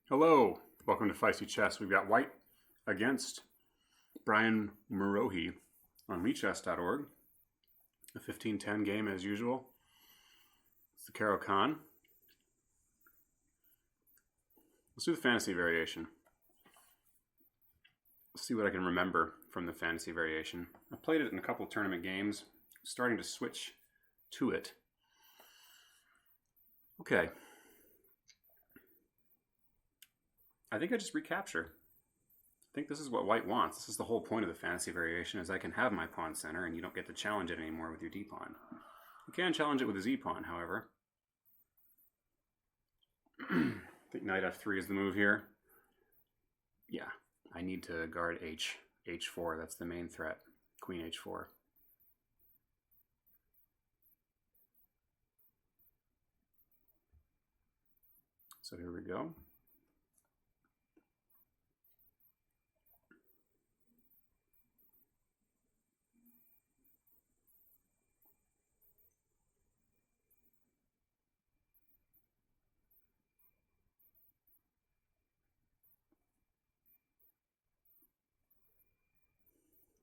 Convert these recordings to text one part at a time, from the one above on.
Hello, welcome to Feisty Chess. We've got white against Brian Maroczy on MeChess.org. A 15-10 game as usual. It's the Caro Kann. Let's do the fantasy variation. Let's see what I can remember from the fantasy variation. I played it in a couple of tournament games, starting to switch to it. Okay. I think I just recapture. I think this is what white wants. This is the whole point of the fantasy variation, is I can have my pawn center and you don't get to challenge it anymore with your d-pawn. You can challenge it with a z-pawn, however. I think knight f3 is the move here. Yeah, I need to guard h4. That's the main threat. Queen h4. So here we go.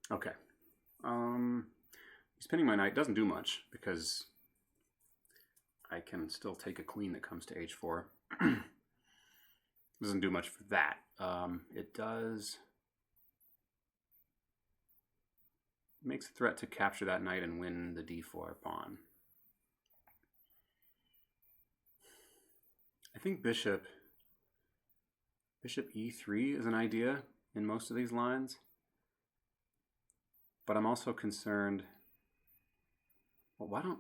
Okay. Spinning my knight doesn't do much because I can still take a queen that comes to h4. Doesn't do much for that. It does makes a threat to capture that knight and win the d4 pawn. I think bishop e3 is an idea in most of these lines. But I'm also concerned, well,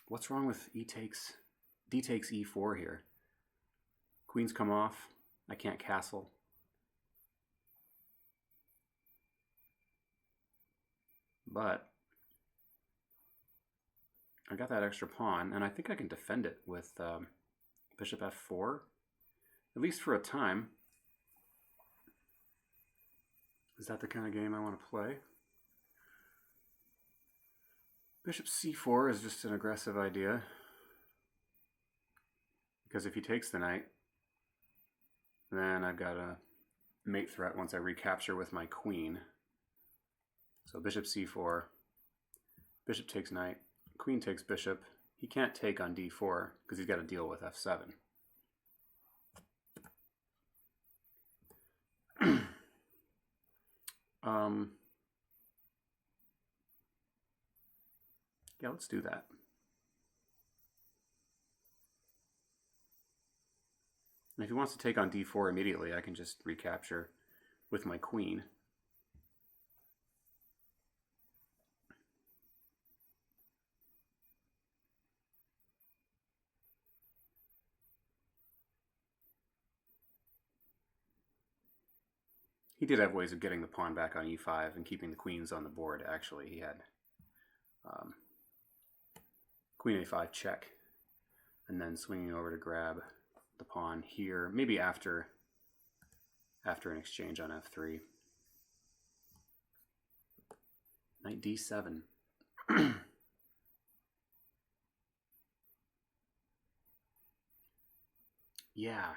what's wrong with d takes e4 here? Queens come off, I can't castle. But I got that extra pawn, and I think I can defend it with bishop f4, at least for a time. Is that the kind of game I want to play? Bishop c4 is just an aggressive idea, because if he takes the knight, then I've got a mate threat once I recapture with my queen. So bishop c4, bishop takes knight, queen takes bishop. He can't take on d4 because he's got to deal with f7. Yeah, let's do that. And if he wants to take on d4 immediately, I can just recapture with my queen. He did have ways of getting the pawn back on e5 and keeping the queens on the board, actually. He had queen a5 check, and then swinging over to grab the pawn here, maybe after an exchange on f3. Knight d7. Yeah,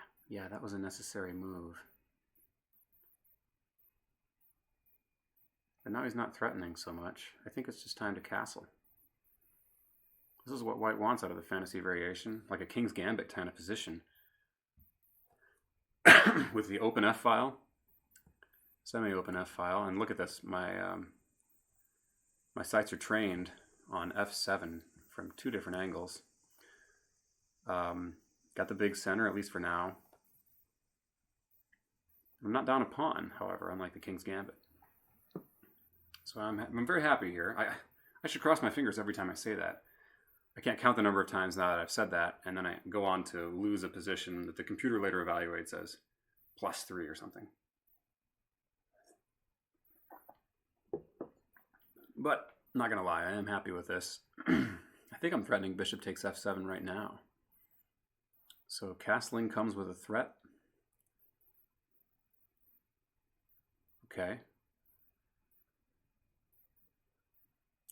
that was a necessary move. But now he's not threatening so much. I think it's just time to castle. This is what white wants out of the fantasy variation, like a king's gambit kind of position. With the open f file, semi-open f file, and look at this, my sights are trained on f7 from two different angles. Got the big center, at least for now. I'm not down a pawn, however, unlike the king's gambit. So I'm very happy here. I should cross my fingers every time I say that. I can't count the number of times now that I've said that, and then I go on to lose a position that the computer later evaluates as +3 or something. But I'm not going to lie, I am happy with this. I think I'm threatening bishop takes f7 right now. So castling comes with a threat. Okay.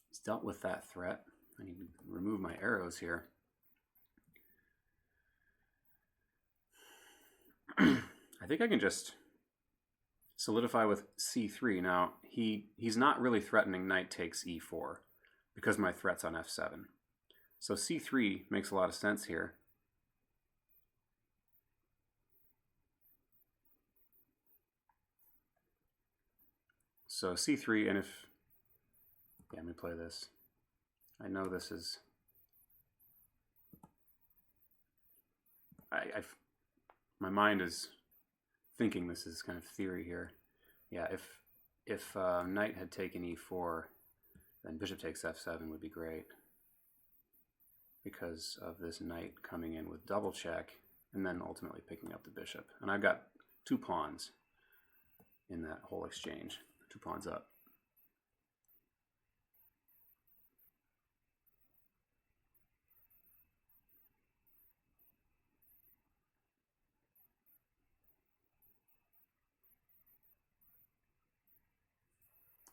He's dealt with that threat. I need to remove my arrows here. I think I can just solidify with c3. Now, he's not really threatening knight takes e4 because my threat's on f7. So c3 makes a lot of sense here. So c3, and if, yeah, let me play this. I know this is, my mind is thinking this is kind of theory here. Yeah, if knight had taken e4, then bishop takes f7 would be great because of this knight coming in with double check and then ultimately picking up the bishop. And I've got 2 pawns in that whole exchange, 2 pawns up.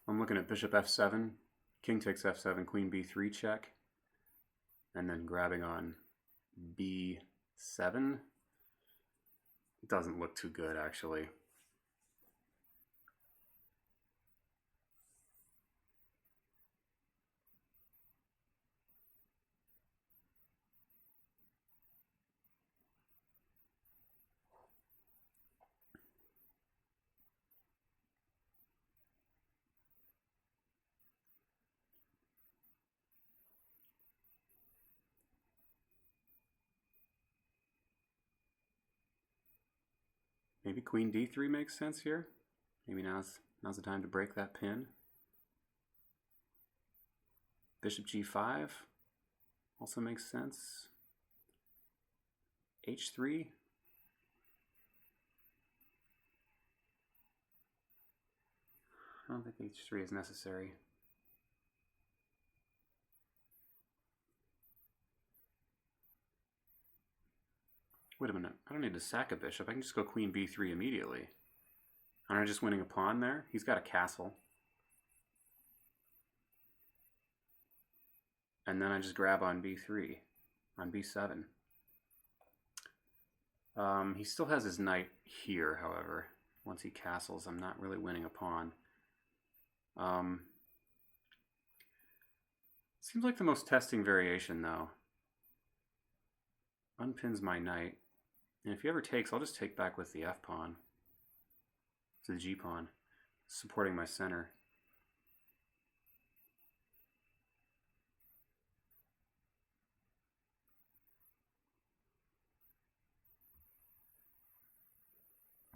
I'm looking at bishop f7, king takes f7, queen b3 check, and then grabbing on b7. It doesn't look too good, actually. Maybe queen d3 makes sense here. Maybe now's the time to break that pin. Bishop g5 also makes sense. h3. I don't think h3 is necessary. Wait a minute, I don't need to sack a bishop. I can just go queen b3 immediately. Aren't I just winning a pawn there? He's got a castle. And then I just grab on b3, on b7. He still has his knight here, however. Once he castles, I'm not really winning a pawn. Seems like the most testing variation, though. Unpins my knight. And if he ever takes, I'll just take back with the f-pawn. To the g-pawn, supporting my center.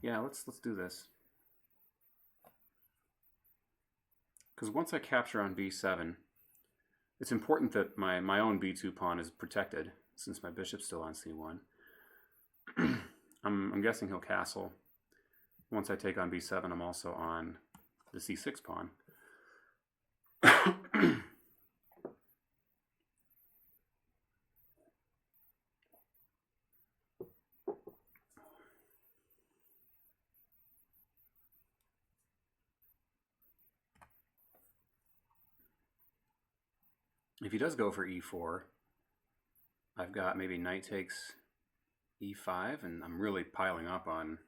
Yeah, let's do this. Because once I capture on b7, it's important that my own b2 pawn is protected, since my bishop's still on c1. I'm guessing he'll castle. Once I take on b7, I'm also on the c6 pawn. If he does go for e4, I've got maybe knight takes e5, and I'm really piling up on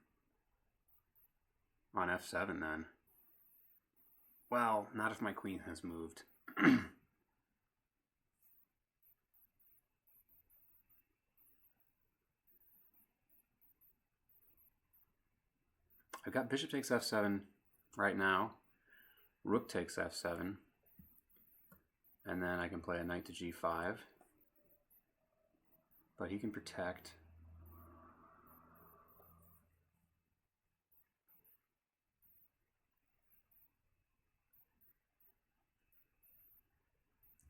f7 then. Well, not if my queen has moved. I've got bishop takes f7 right now, rook takes f7, and then I can play a knight to g5, but he can protect.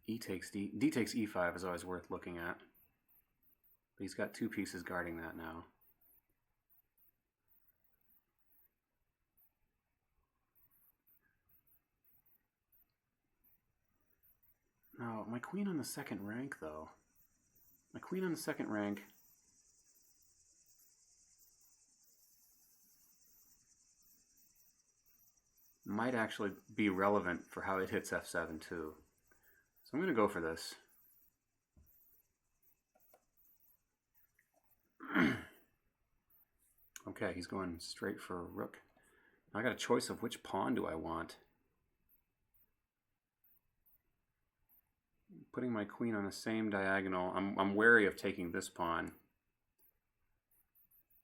E takes d takes e5 is always worth looking at, but he's got 2 pieces guarding that now. No, my queen on the second rank, though. My queen on the second rank. Might actually be relevant for how it hits f7 too. So I'm going to go for this. Okay, he's going straight for rook. I got a choice of which pawn do I want. Putting my queen on the same diagonal. I'm wary of taking this pawn.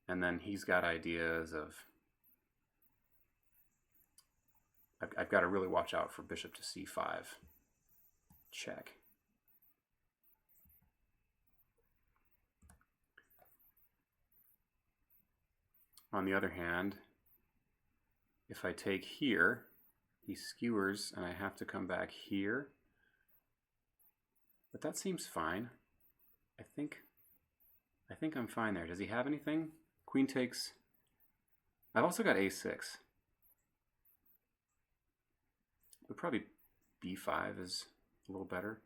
And then he's got ideas of... I've got to really watch out for bishop to c5. Check. On the other hand, if I take here, he skewers and I have to come back here. But that seems fine. I think I'm fine there. Does he have anything? Queen takes... I've also got a6. But probably b5 is a little better.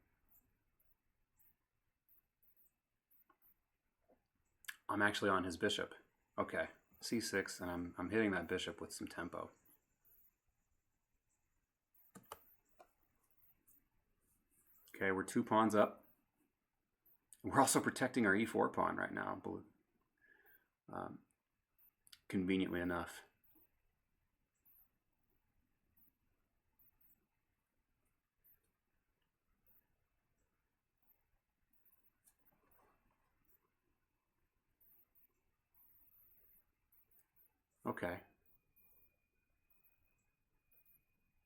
I'm actually on his bishop. Okay, c6, and I'm hitting that bishop with some tempo. Okay, we're 2 pawns up. We're also protecting our e4 pawn right now, conveniently enough. Okay.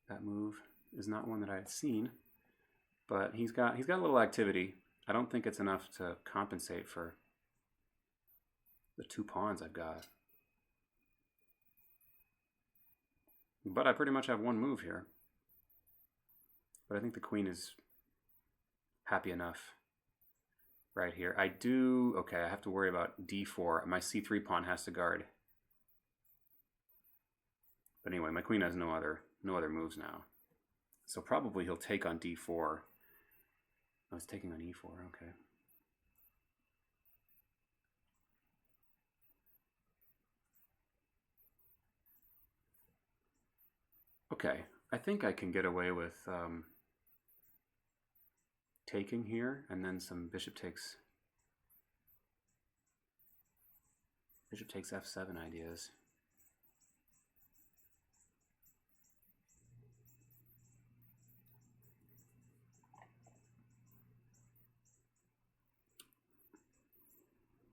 That move is not one that I had seen, but he's got a little activity. I don't think it's enough to compensate for the 2 pawns I've got. But I pretty much have one move here. But I think the queen is happy enough right here. Okay, I have to worry about d4. My c3 pawn has to guard. But anyway, my queen has no other moves now. So probably he'll take on d4. I was taking on e4, okay. Okay, I think I can get away with taking here, and then some bishop takes f7 ideas.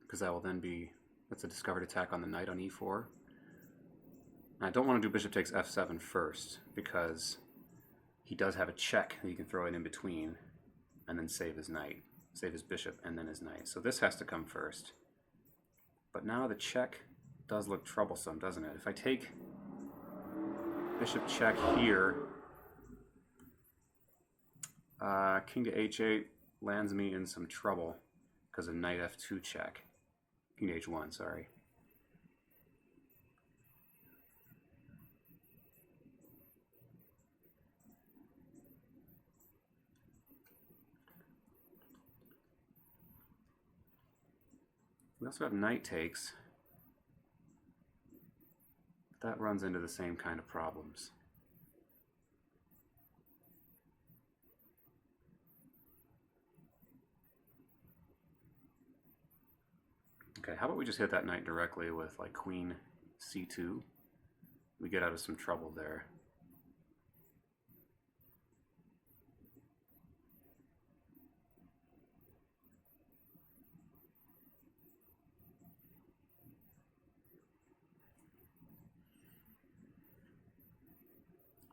Because that will then be, that's a discovered attack on the knight on e4. I don't want to do bishop takes f7 first, because he does have a check that you can throw it in between and then save his knight, save his bishop and then his knight. So this has to come first. But now the check does look troublesome, doesn't it? If I take bishop check here, king to h8 lands me in some trouble because of knight f2 check. King to h1, sorry. We also have knight takes. That runs into the same kind of problems. Okay, how about we just hit that knight directly with like queen c2? We get out of some trouble there.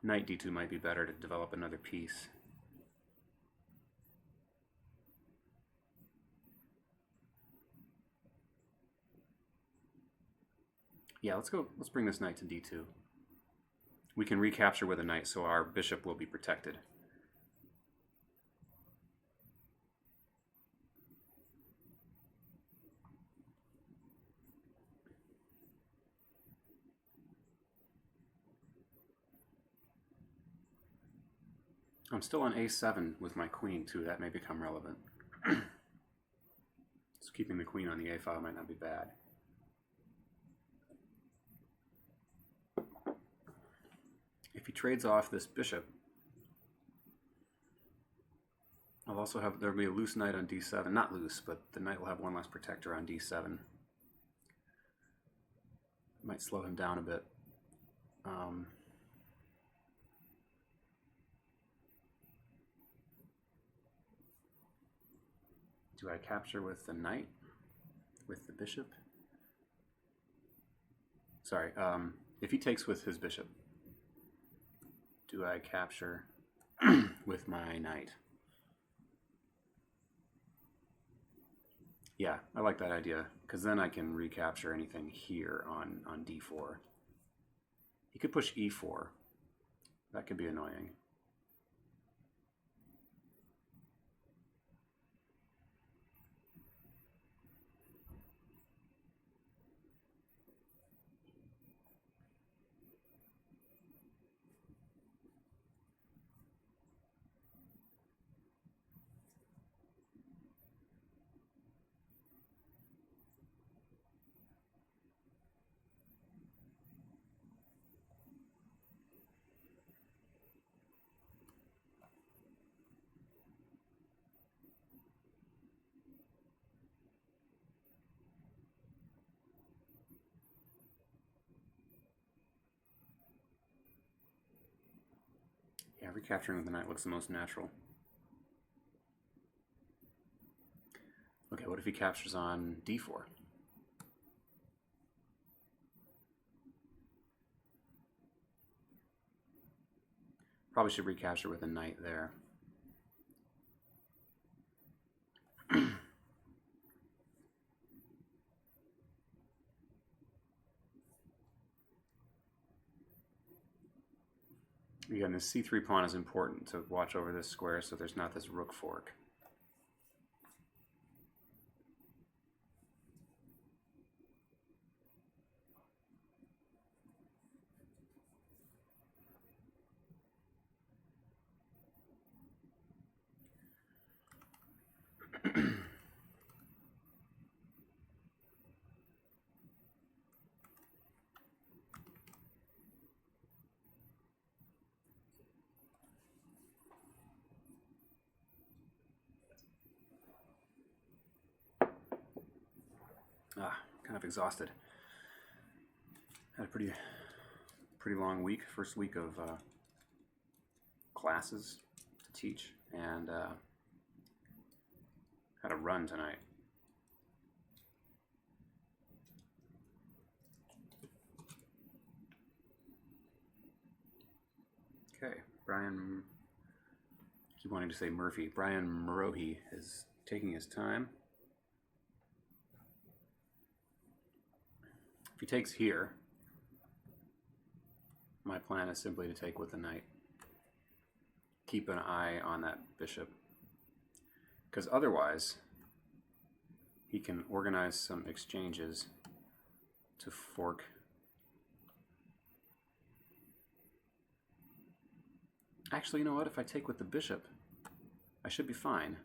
Knight d2 might be better to develop another piece. Yeah, let's bring this knight to d2. We can recapture with a knight, so our bishop will be protected. I'm still on a7 with my queen too. That may become relevant. So keeping the queen on the a file might not be bad. If he trades off this bishop, I'll also have, there'll be a loose knight on d7. Not loose, but the knight will have one less protector on d7. Might slow him down a bit. Do I capture with the knight? With the bishop? Sorry, if he takes with his bishop, do I capture with my knight? Yeah, I like that idea, because then I can recapture anything here on d4. He could push e4. That could be annoying. Yeah, recapturing with the knight looks the most natural. Okay, what if he captures on d4? Probably should recapture with a knight there. Again, this c3 pawn is important to watch over this square so there's not this rook fork. Kind of exhausted. Had a pretty long week. First week of classes to teach, and had a run tonight. Okay, Brian. I keep wanting to say Murphy. Brian Maroczy is taking his time. If he takes here, my plan is simply to take with the knight. Keep an eye on that bishop. Because otherwise, he can organize some exchanges to fork. Actually, you know what? If I take with the bishop, I should be fine.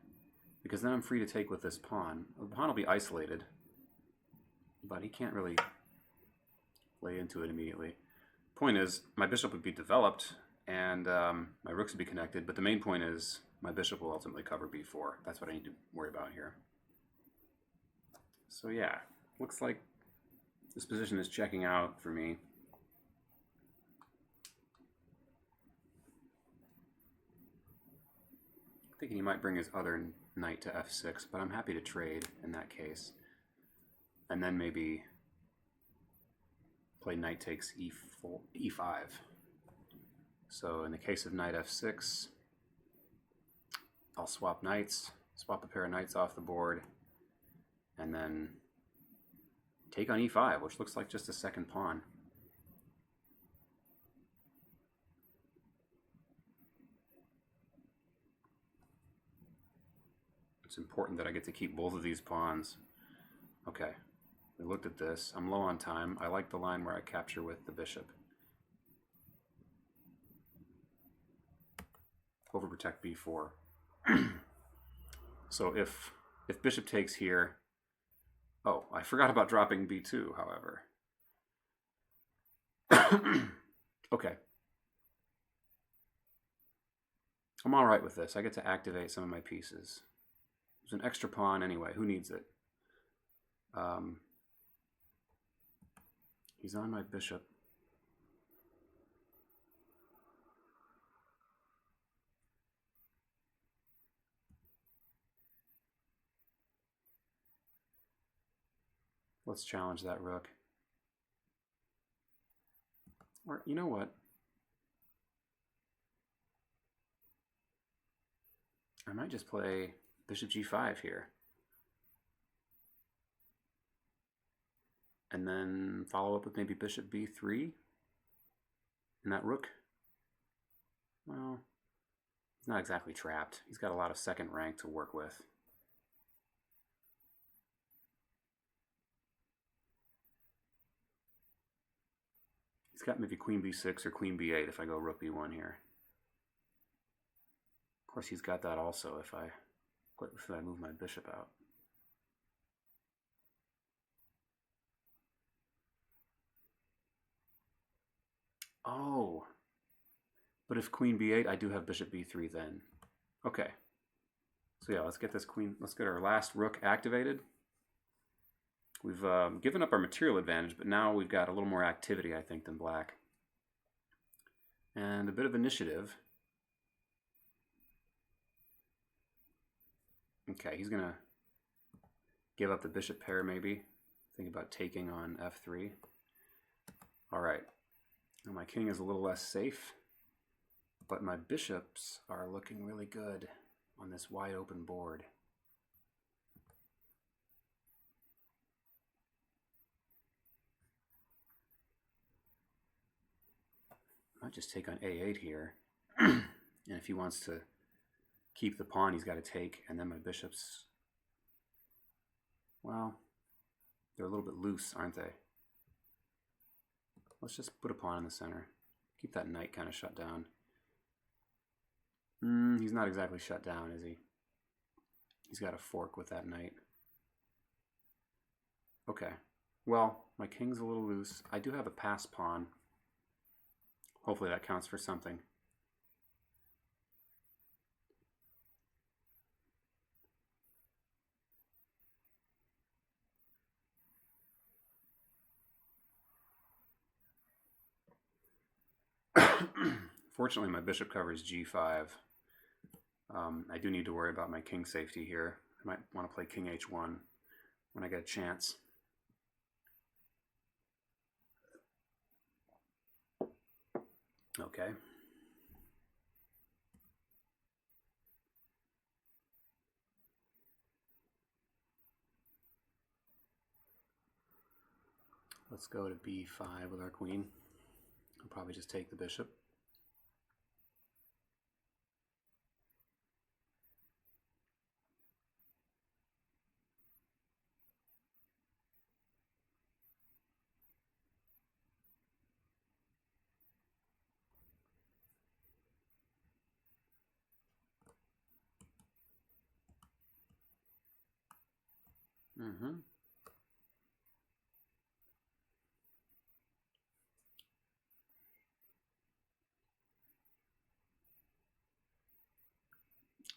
Because then I'm free to take with this pawn. The pawn will be isolated, but he can't really lay into it immediately. Point is, my bishop would be developed, and my rooks would be connected, but the main point is my bishop will ultimately cover b4. That's what I need to worry about here. So yeah, looks like this position is checking out for me. Thinking he might bring his other knight to f6, but I'm happy to trade in that case. And then maybe play knight takes e4, e5. So in the case of knight f6, I'll swap knights, swap a pair of knights off the board, and then take on e5, which looks like just a second pawn. It's important that I get to keep both of these pawns. Okay, we looked at this. I'm low on time. I like the line where I capture with the bishop. Overprotect b4. So if bishop takes here, oh, I forgot about dropping b2, however. Okay. I'm all right with this. I get to activate some of my pieces. There's an extra pawn anyway. Who needs it? He's on my bishop. Let's challenge that rook. Or, you know what? I might just play bishop g5 here. And then follow up with maybe bishop b3. And that rook, well, he's not exactly trapped. He's got a lot of second rank to work with. He's got maybe queen b6 or queen b8 if I go rook b1 here. Of course, he's got that also if I move my bishop out. Oh, but if queen b8, I do have bishop b3 then. Okay. So yeah, let's get this queen, let's get our last rook activated. We've given up our material advantage, but now we've got a little more activity, I think, than black. And a bit of initiative. Okay, he's going to give up the bishop pair, maybe. Think about taking on f3. All right. Now my king is a little less safe, but my bishops are looking really good on this wide open board. I might just take on a8 here. And if he wants to keep the pawn, he's got to take. And then my bishops, well, they're a little bit loose, aren't they? Let's just put a pawn in the center. Keep that knight kind of shut down. He's not exactly shut down, is he? He's got a fork with that knight. Okay. Well, my king's a little loose. I do have a pass pawn. Hopefully that counts for something. Fortunately, my bishop covers g5. I do need to worry about my king safety here. I might want to play king h1 when I get a chance. Okay. Let's go to b5 with our queen. I'll probably just take the bishop.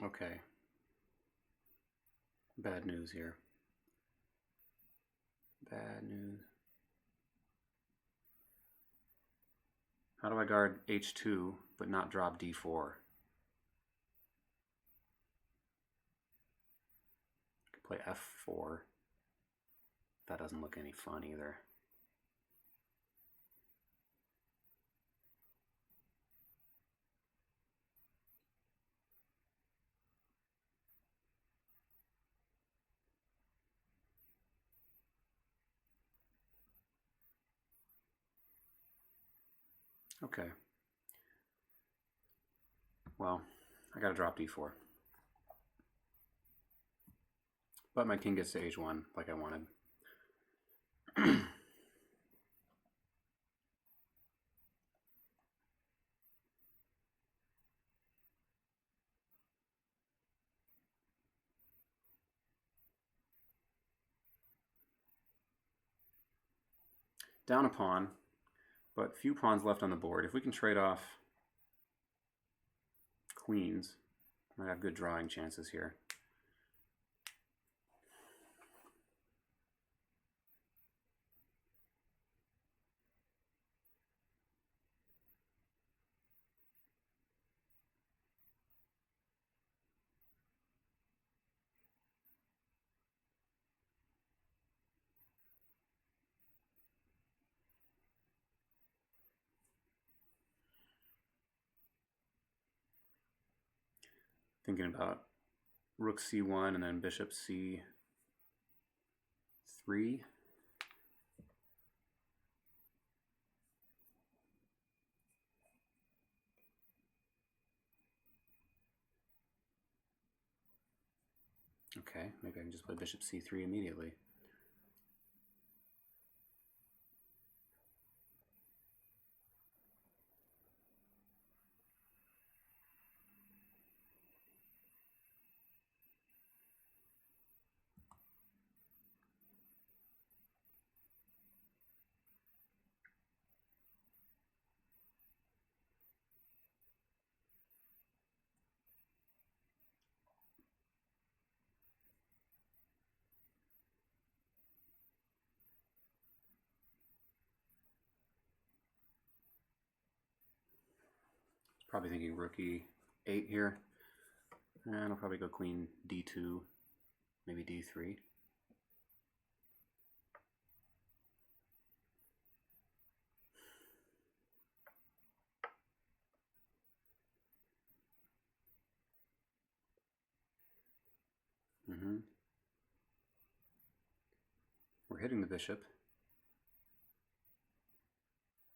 Okay. Bad news here. Bad news. How do I guard h2 but not drop d4? I could play f4. That doesn't look any fun either. Okay. Well, I gotta drop d4. But my king gets to h1 like I wanted. Down a pawn, but few pawns left on the board. If we can trade off queens, I have good drawing chances here. Thinking about rook c1 and then bishop c3. Okay, maybe I can just play bishop c3 immediately. Probably thinking rook e8 here. And I'll probably go queen d2, maybe d3. We're hitting the bishop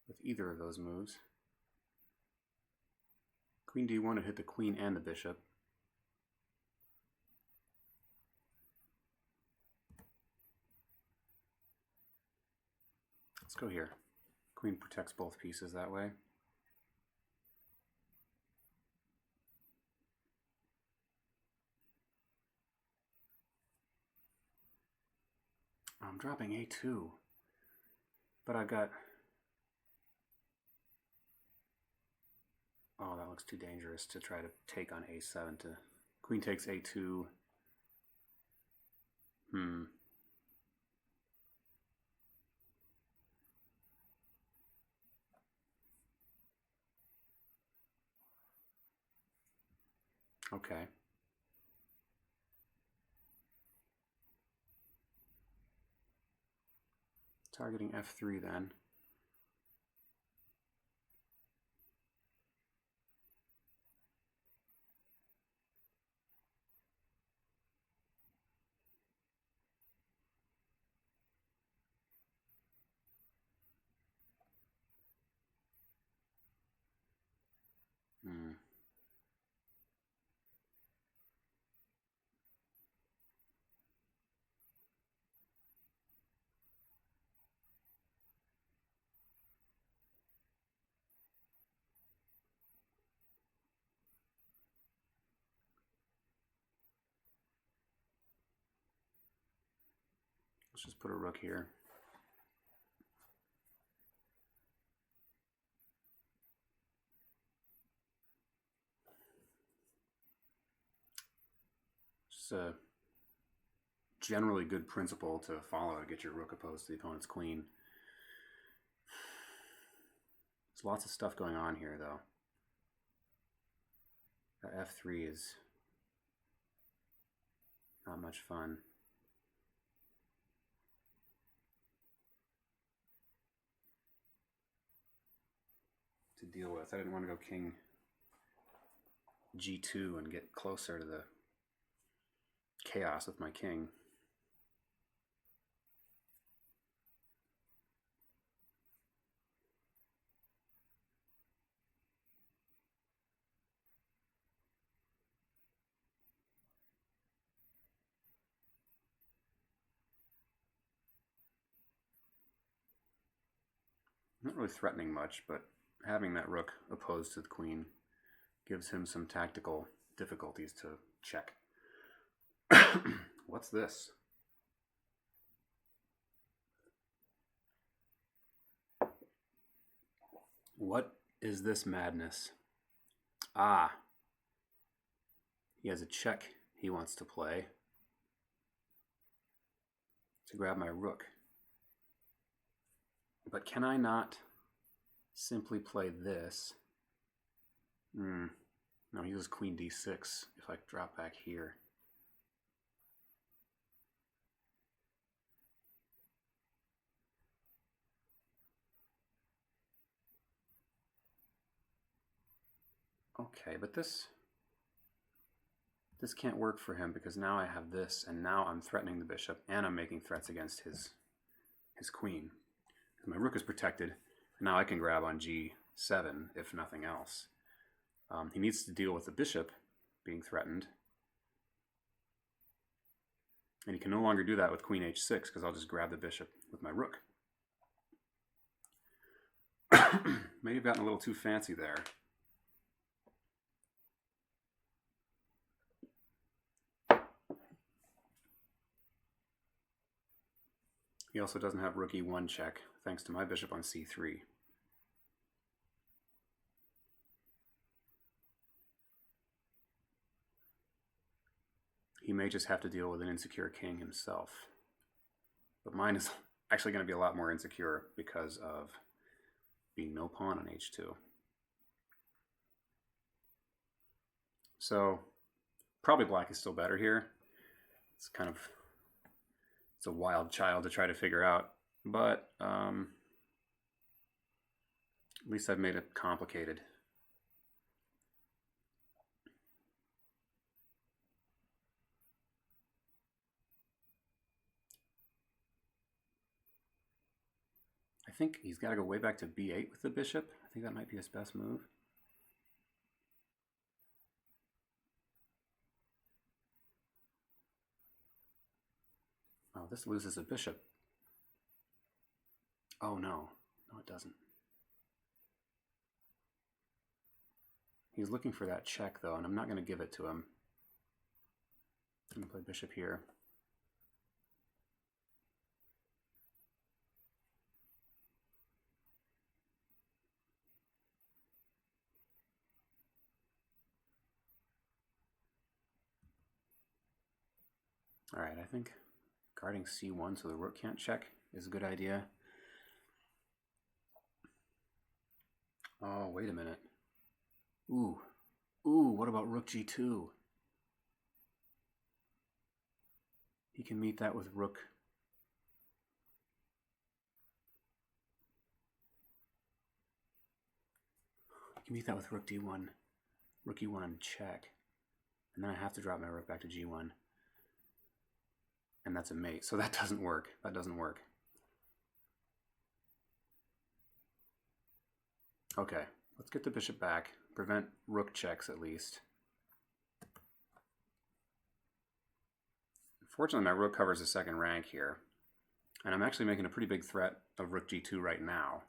with either of those moves. Queen d1 would hit the queen and the bishop. Let's go here. Queen protects both pieces that way. I'm dropping a2, but I've got... Oh, that looks too dangerous to try to take on a7. Queen takes a2. Okay. Targeting f3 then. Let's just put a rook here. Just a generally good principle to follow to get your rook opposed to the opponent's queen. There's lots of stuff going on here, though. That f3 is not much fun. To deal with. I didn't want to go king g2 and get closer to the chaos with my king. Not really threatening much, but having that rook opposed to the queen gives him some tactical difficulties to check. What's this? What is this madness? Ah, he has a check he wants to play to grab my rook. But can I not simply play this? No, he uses queen d6 if I drop back here. Okay, but this this can't work for him because now I have this, and now I'm threatening the bishop, and I'm making threats against his queen. My rook is protected, and now I can grab on g7 if nothing else. He needs to deal with the bishop being threatened, and he can no longer do that with queen h6 because I'll just grab the bishop with my rook. May have gotten a little too fancy there. He also doesn't have rook e1 check, thanks to my bishop on c3. He may just have to deal with an insecure king himself. But mine is actually going to be a lot more insecure because of being no pawn on h2. So probably black is still better here. It's kind of, it's a wild child to try to figure out, but at least I've made it complicated. I think he's got to go way back to b8 with the bishop. I think that might be his best move. Oh, this loses a bishop. Oh no, no it doesn't. He's looking for that check though, and I'm not going to give it to him. I'm going to play bishop here. All right, I think guarding c1 so the rook can't check is a good idea. Oh, wait a minute. Ooh, what about rook g2? He can meet that with rook. He can meet that with rook d1, rook e1 check. And then I have to drop my rook back to g1. And that's a mate, so that doesn't work. That doesn't work. Okay, let's get the bishop back. Prevent rook checks at least. Fortunately, my rook covers the second rank here. And I'm actually making a pretty big threat of rook g2 right now.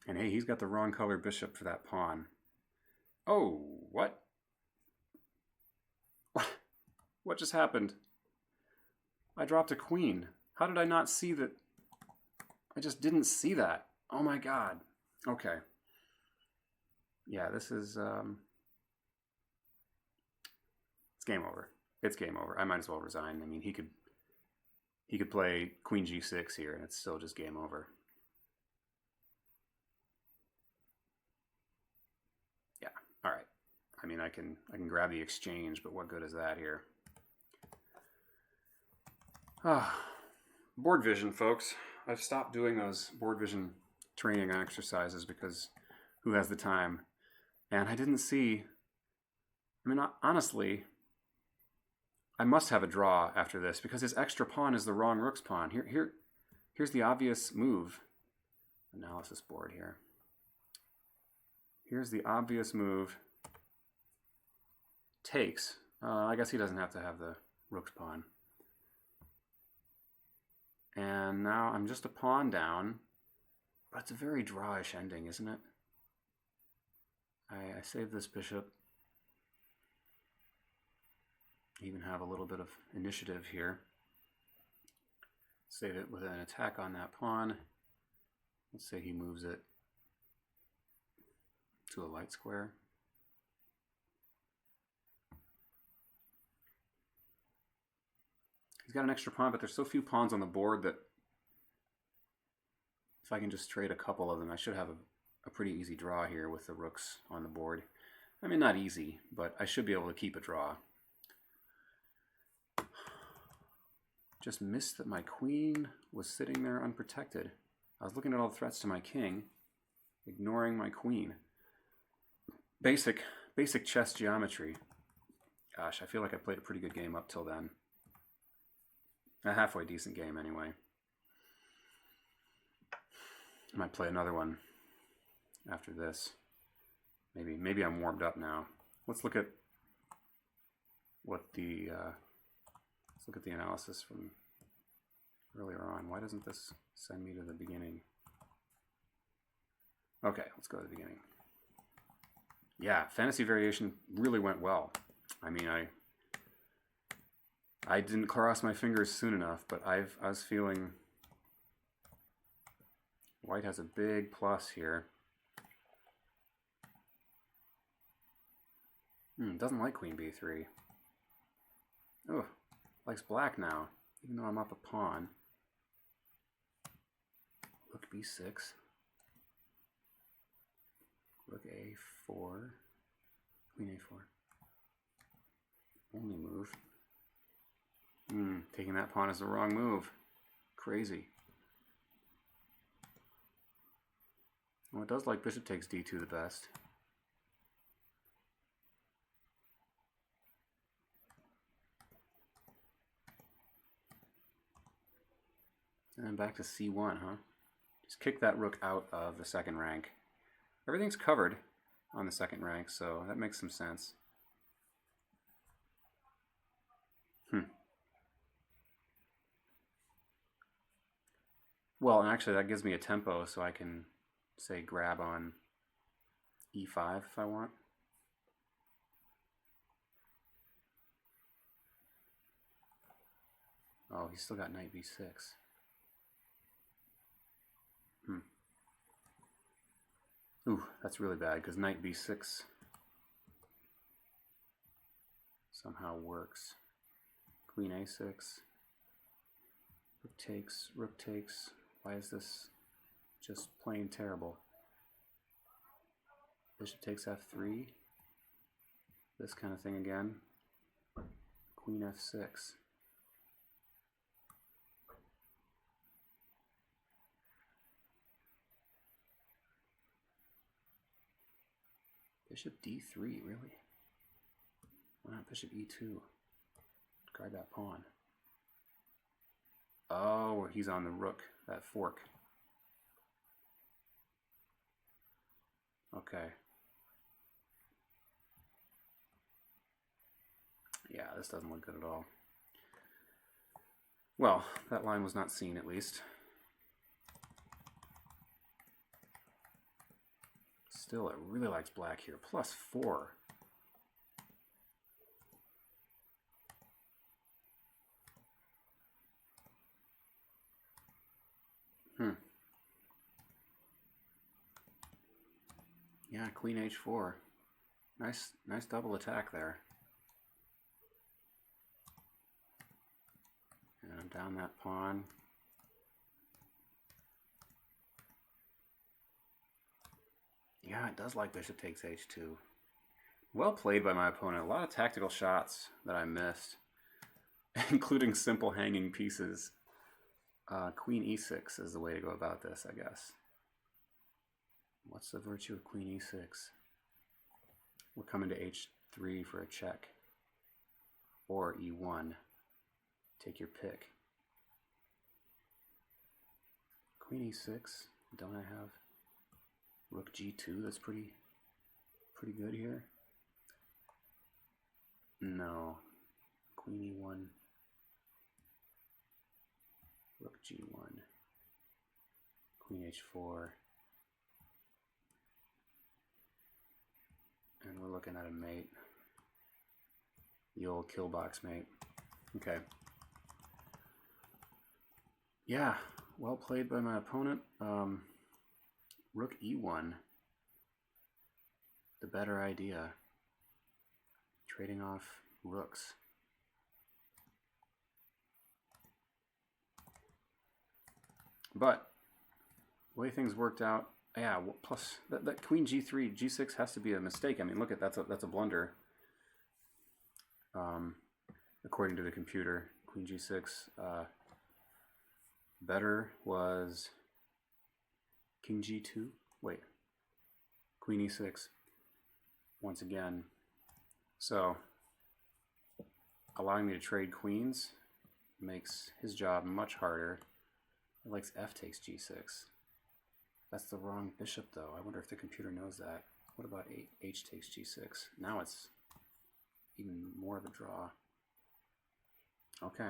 And hey, he's got the wrong color bishop for that pawn. Oh, what? What just happened? I dropped a queen. How did I not see that? I just didn't see that. Oh my god. Okay. Yeah, this is, it's game over. It's game over. I might as well resign. I mean, he could play queen g6 here and it's still just game over. Yeah, all right. I mean, I can grab the exchange, but what good is that here? Board vision, folks. I've stopped doing those board vision training exercises because who has the time? And I didn't see, I mean, honestly, I must have a draw after this because his extra pawn is the wrong rook's pawn. Here's the obvious move. Analysis board here. Here's the obvious move. Takes. I guess he doesn't have to have the rook's pawn. And now I'm just a pawn down, but it's a very drawish ending, isn't it? I save this bishop. Even have a little bit of initiative here. Save it with an attack on that pawn. Let's say he moves it to a light square. He's got an extra pawn, but there's so few pawns on the board that if I can just trade a couple of them, I should have a pretty easy draw here with the rooks on the board. I mean, not easy, but I should be able to keep a draw. Just missed that my queen was sitting there unprotected. I was looking at all the threats to my king. ignoring my queen. Basic chess geometry. Gosh, I feel like I played a pretty good game up till then. A halfway decent game anyway. I might play another one after this. Maybe I'm warmed up now. Let's look at what the let's look at the analysis from earlier on. Why doesn't this send me to the beginning? Okay, let's go to the beginning. Yeah, fantasy variation really went well. I mean, I didn't cross my fingers soon enough, but I was feeling white has a big plus here. Doesn't like queen b3. Oh, likes black now, even though I'm up a pawn. Rook b6. Rook a4. Queen a4. Only move. Taking that pawn is the wrong move. Crazy. Well, it does like bishop takes d2 the best. And then back to c1, huh? Just kick that rook out of the second rank. Everything's covered on the second rank, so that makes some sense. Well, and actually that gives me a tempo, so I can, say, grab on e5 if I want. Oh, he's still got knight b6. Ooh, that's really bad, because knight b6 somehow works. Queen a6. Rook takes, rook takes. Why is this just plain terrible? Bishop takes f3. This kind of thing again. Queen f6. Bishop d3, really? Why not bishop e2? Guard that pawn. Oh, he's on the rook, that fork. Okay. Yeah, this doesn't look good at all. Well, that line was not seen, at least. Still, it really likes black here. +4. Yeah, queen h4. Nice double attack there. And down that pawn. Yeah, it does like bishop takes h2. Well played by my opponent. A lot of tactical shots that I missed, including simple hanging pieces. Queen e6 is the way to go about this, I guess. What's the virtue of queen e6? We're coming to h3 for a check. Or e1. Take your pick. Queen e6. Don't I have rook g2? That's pretty good here. No. Queen e1. Rook g1. Queen h4. And we're looking at a mate. The old kill box mate. Okay. Yeah, well played by my opponent. Rook e1. The better idea. Trading off rooks. But the way things worked out, yeah. Plus that queen g3, g6 has to be a mistake. I mean, look at that's a blunder. According to the computer, queen g6. Better was king g2. Wait, Queen e6 once again. So allowing me to trade queens makes his job much harder. He likes f takes g6. That's the wrong bishop, though. I wonder if the computer knows that. What about h takes g6? Now it's even more of a draw. Okay.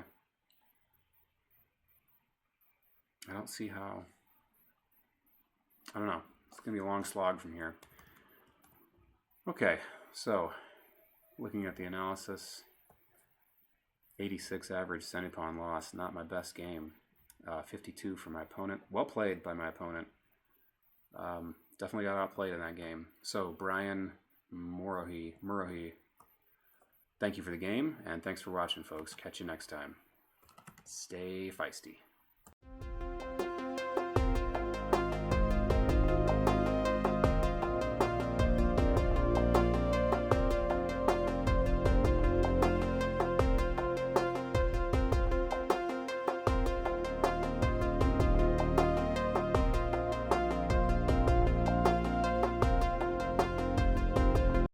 I don't see how... I don't know. It's going to be a long slog from here. Okay, so looking at the analysis, 86 average semi-pawn loss. Not my best game. 52 for my opponent. Well played by my opponent. Definitely got outplayed in that game. So Brian Maroczy, thank you for the game, and thanks for watching, folks. Catch you next time. Stay feisty.